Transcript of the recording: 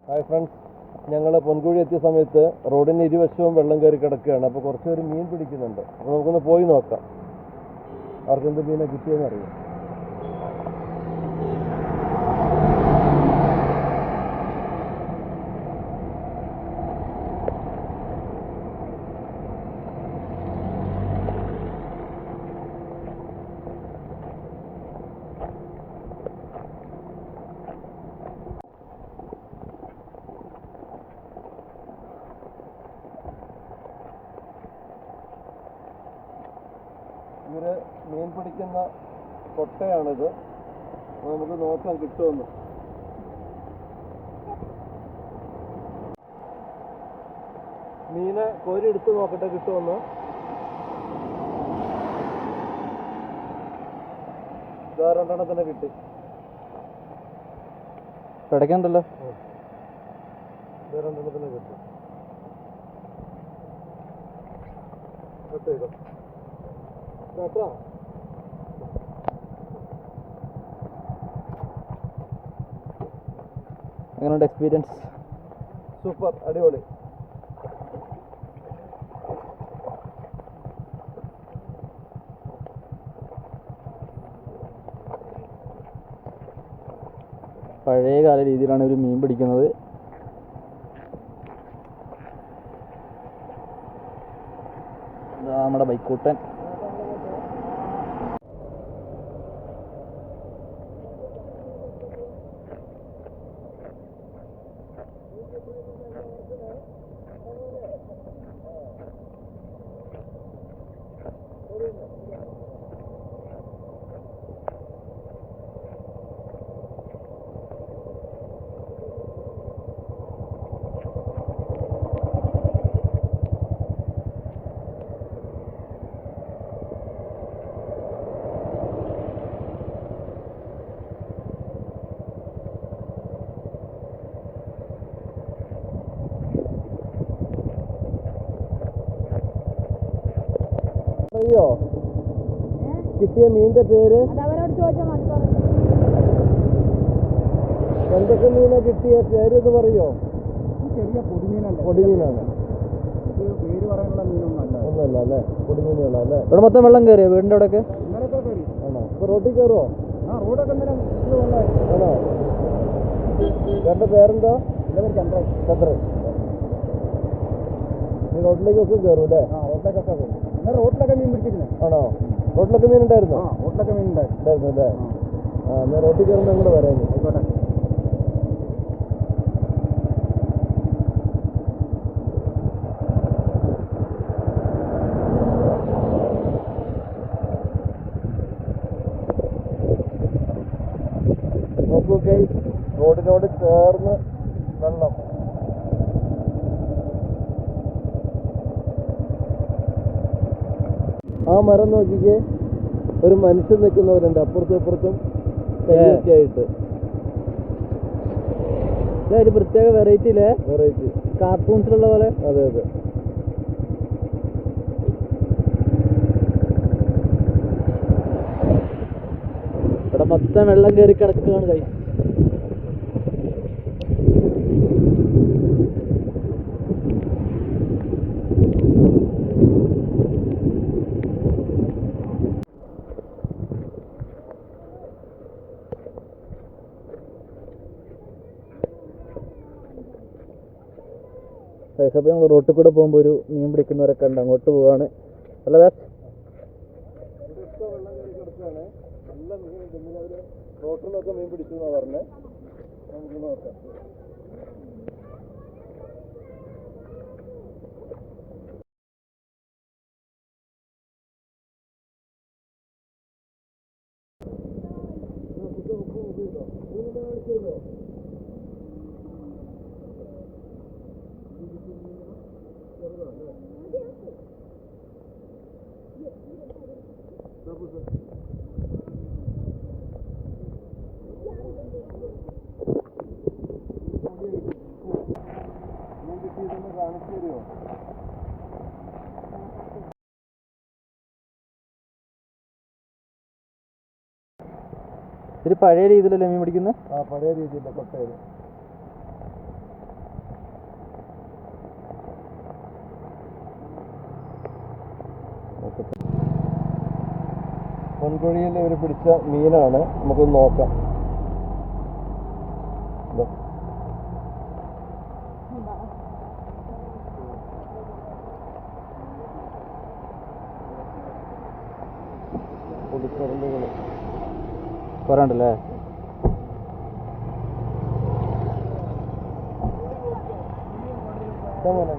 Hi friends, ഞങ്ങൾ പൊൻകുഴി എത്തിയ സമയത്ത് റോഡിന് ഇരുവശവും വെള്ളം കയറി കിടക്കുകയാണ്. അപ്പോൾ കുറച്ച് പേര് മീൻ പിടിക്കുന്നുണ്ട്. അപ്പോൾ നമുക്കൊന്ന് പോയി നോക്കാം, അവർക്കെന്ത് മീനെ കിട്ടിയെന്ന് അറിയാം. ഇവര് മീൻ പിടിക്കുന്ന കൊട്ടയാണിത്. നമുക്ക് നോക്കാം കിട്ടുമെന്ന്. മീനെ കോരി എടുത്ത് നോക്കട്ടെ കിട്ടുമെന്ന്. രണ്ടെണ്ണത്തിന് കിട്ടി. പിടയ്ക്കണ്ടല്ലോ. രണ്ടെണ്ണത്തിന് കിട്ടി. കട്ട് ചെയ്തോ കേട്ടോ. എങ്ങനെയുണ്ട് എക്സ്പീരിയൻസ്? സൂപ്പർ, അടിപൊളി. പഴയകാല രീതിയിലാണ് ഇവർ മീൻ പിടിക്കുന്നത്. നമ്മുടെ ബൈക്കൂട്ടൻ. അറിയോ കിട്ടിയ മീനിന്റെ പേര്? എന്തൊക്കെ മീനാ കിട്ടിയ പേര് എന്ന് പറയോ? ചെറിയ പൊടിമീനല്ല, പൊടിമീനാണ്. പേര് പറയാനുള്ള ഒന്നല്ല അല്ലേ, പൊടിമീനുകളല്ലേ. ഇവിടെ മൊത്തം വെള്ളം കയറിയോ വീടിന്റെ അവിടെയൊക്കെ? ആണോ? ഇപ്പൊ റോഡിൽ കയറുമോ? ആണോ? ചേട്ടന്റെ പേരെന്താ? ചന്ദ്രൻ. നീ റോഡിലേക്കൊക്കെ കയറും അല്ലേ? റോഡിലൊക്കെ മീൻ പിടിച്ചിരുന്നു. ആണോ? റോഡിലൊക്കെ മീൻ ഉണ്ടായിരുന്നോ? റോഡിലൊക്കെ മീൻ ഉണ്ടായിരുന്നു അല്ലേ? എന്നാ റോഡിൽ കയറുമ്പോൾ ഇങ്ങോട്ട് വരാൻ. ആയിക്കോട്ടെ. നോക്കൂ, റോഡിനോട് ചേർന്ന് വെള്ളം. ആ മരം നോക്കിക്കേ, ഒരു മനുഷ്യൻ നിൽക്കുന്നവരുണ്ട് അപ്പുറത്തും ഇപ്പുറത്തും ആയിട്ട്. ഒരു പ്രത്യേക വെറൈറ്റി അല്ലേ? വെറൈറ്റി, കാർട്ടൂൺസിലുള്ള പോലെ. അതെ അതെ. ഇവിടെ മൊത്തം വെള്ളം കയറി കിടക്കുകയാണ് കൈ. അപ്പോൾ ഞങ്ങൾ റോട്ടിൽ കൂടെ പോകുമ്പോൾ ഒരു മീൻ പിടിക്കുന്നവരൊക്കെ ഉണ്ട്, അങ്ങോട്ട് പോവാണ്. അല്ല വെള്ളം കയറി കിടക്കുകയാണ്. നല്ല മീൻ. അവര് റോട്ടിലൊക്കെ മീൻ പിടിച്ചു എന്നാ പറഞ്ഞേ. നമുക്ക് നോക്കാം. കാണിച്ചു തരുമോ? ഒരു പഴയ രീതിയിലല്ലേ മീൻ പിടിക്കുന്നത്? ആ, പഴയ രീതിയിലെ കൊട്ടയിൽ. പൊൻകുഴിയിൽ ഒരു പിടിച്ച മീനാണ്, നമുക്കൊന്ന് നോക്കാം. ഇതാ. പൊടിക്കടലുകള് പറയാണ്ടല്ലേ. ഇതാ മോനെ.